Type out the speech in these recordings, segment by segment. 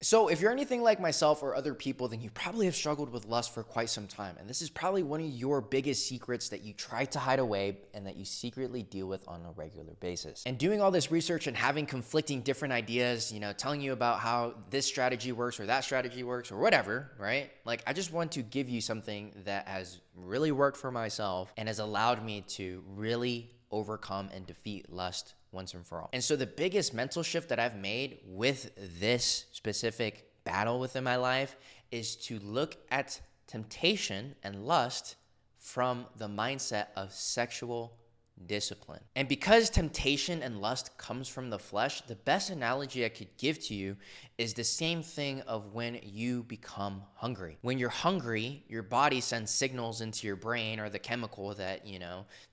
So, if you're anything like myself or other people, then you probably have struggled with lust for quite some time. And this is probably one of your biggest secrets that you try to hide away and that you secretly deal with on a regular basis. And doing all this research and having conflicting different ideas, telling you about how this strategy works or that strategy works or whatever, right? Like, I just want to give you something that has really worked for myself and has allowed me to really overcome and defeat lust once and for all. And so the biggest mental shift that I've made with this specific battle within my life is to look at temptation and lust from the mindset of sexual discipline. And because temptation and lust comes from the flesh, the best analogy I could give to you is the same thing of when you become hungry. When you're hungry, your body sends signals into your brain or the chemical that,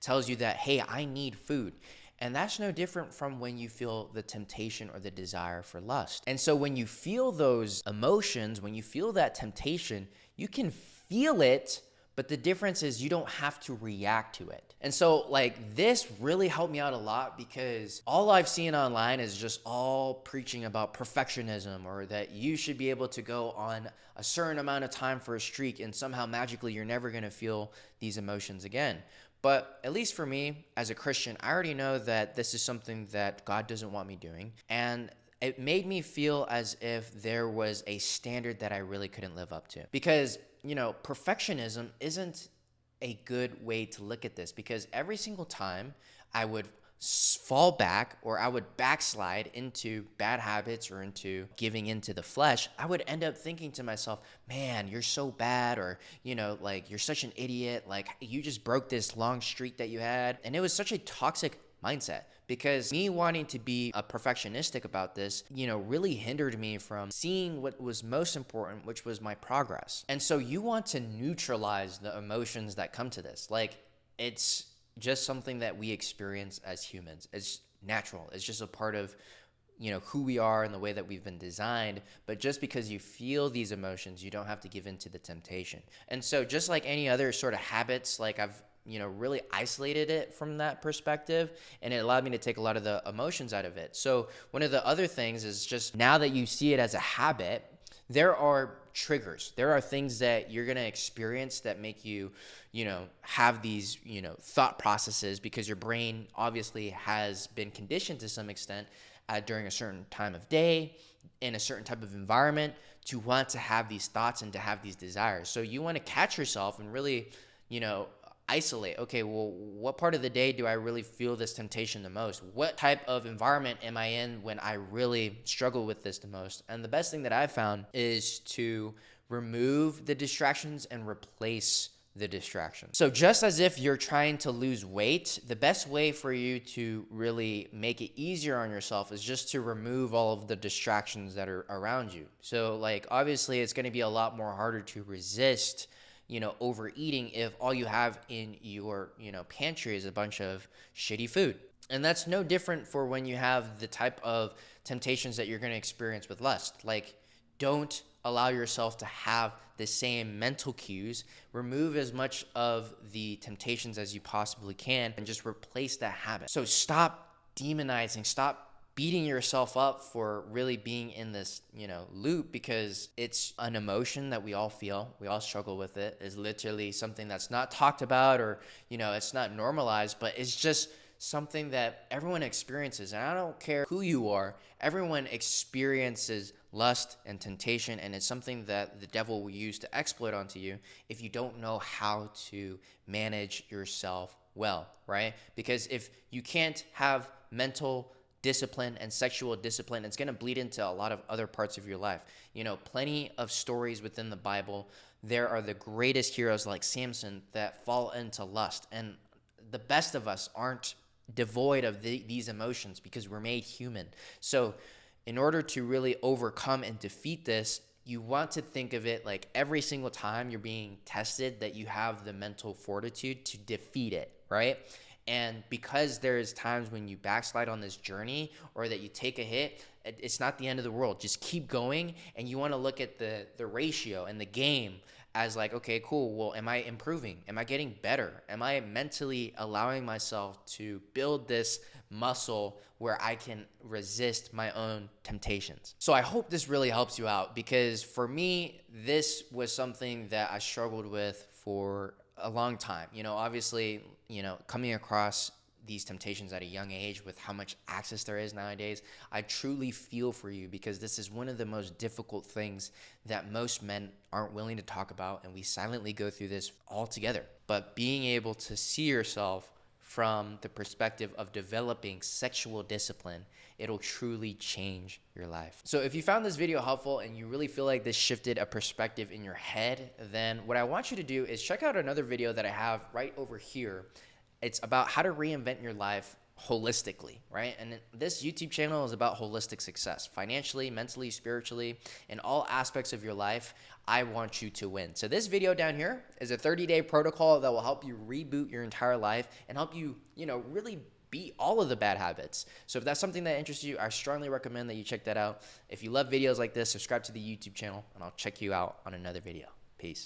tells you that, hey, I need food. And that's no different from when you feel the temptation or the desire for lust. And so when you feel those emotions, when you feel that temptation, you can feel it, but the difference is you don't have to react to it. And so this really helped me out a lot because all I've seen online is just all preaching about perfectionism or that you should be able to go on a certain amount of time for a streak and somehow magically you're never going to feel these emotions again. But at least for me, as a Christian, I already know that this is something that God doesn't want me doing. And it made me feel as if there was a standard that I really couldn't live up to. Because, perfectionism isn't a good way to look at this. Because every single time I would fall back or I would backslide into bad habits or into giving into the flesh, I would end up thinking to myself, man, you're so bad, or, you're such an idiot, like you just broke this long streak that you had. And it was such a toxic mindset because me wanting to be a perfectionistic about this, really hindered me from seeing what was most important, which was my progress. And so you want to neutralize the emotions that come to this. It's just something that we experience as humans. It's natural. It's just a part of, who we are and the way that we've been designed. But just because you feel these emotions, you don't have to give in to the temptation. And so just like any other sort of habits, I've, really isolated it from that perspective, and it allowed me to take a lot of the emotions out of it. So one of the other things is just now that you see it as a habit, there are triggers. There are things that you're going to experience that make you, have these, thought processes because your brain obviously has been conditioned to some extent during a certain time of day, in a certain type of environment, to want to have these thoughts and to have these desires. So you want to catch yourself and really, isolate. Okay, well, what part of the day do I really feel this temptation the most? What type of environment am I in when I really struggle with this the most? And the best thing that I've found is to remove the distractions and replace the distractions. So just as if you're trying to lose weight, the best way for you to really make it easier on yourself is just to remove all of the distractions that are around you. So obviously it's going to be a lot more harder to resist overeating if all you have in your, pantry is a bunch of shitty food. And that's no different for when you have the type of temptations that you're going to experience with lust. Don't allow yourself to have the same mental cues. Remove as much of the temptations as you possibly can and just replace that habit. So stop demonizing, stop beating yourself up for really being in this, loop, because it's an emotion that we all feel. We all struggle with it. It's literally something that's not talked about or, it's not normalized, but it's just something that everyone experiences. And I don't care who you are, everyone experiences lust and temptation, and it's something that the devil will use to exploit onto you if you don't know how to manage yourself well, right? Because if you can't have mental discipline and sexual discipline, it's going to bleed into a lot of other parts of your life. Plenty of stories within the Bible. There are the greatest heroes like Samson that fall into lust. And the best of us aren't devoid of these emotions because we're made human. So in order to really overcome and defeat this, you want to think of it like every single time you're being tested that you have the mental fortitude to defeat it, right? And because there's times when you backslide on this journey or that you take a hit, it's not the end of the world. Just keep going. And you want to look at the ratio and the game as like, okay, cool. Well, am I improving? Am I getting better? Am I mentally allowing myself to build this muscle where I can resist my own temptations? So I hope this really helps you out, because for me, this was something that I struggled with for a long time. Obviously, coming across these temptations at a young age with how much access there is nowadays, I truly feel for you, because this is one of the most difficult things that most men aren't willing to talk about, and we silently go through this all together. But being able to see yourself from the perspective of developing sexual discipline, it'll truly change your life. So if you found this video helpful and you really feel like this shifted a perspective in your head, then what I want you to do is check out another video that I have right over here. It's about how to reinvent your life holistically, right? And this YouTube channel is about holistic success, financially, mentally, spiritually, in all aspects of your life. I want you to win. So this video down here is a 30-day protocol that will help you reboot your entire life and help you, really beat all of the bad habits. So if that's something that interests you, I strongly recommend that you check that out. If you love videos like this, subscribe to the YouTube channel, and I'll check you out on another video. Peace.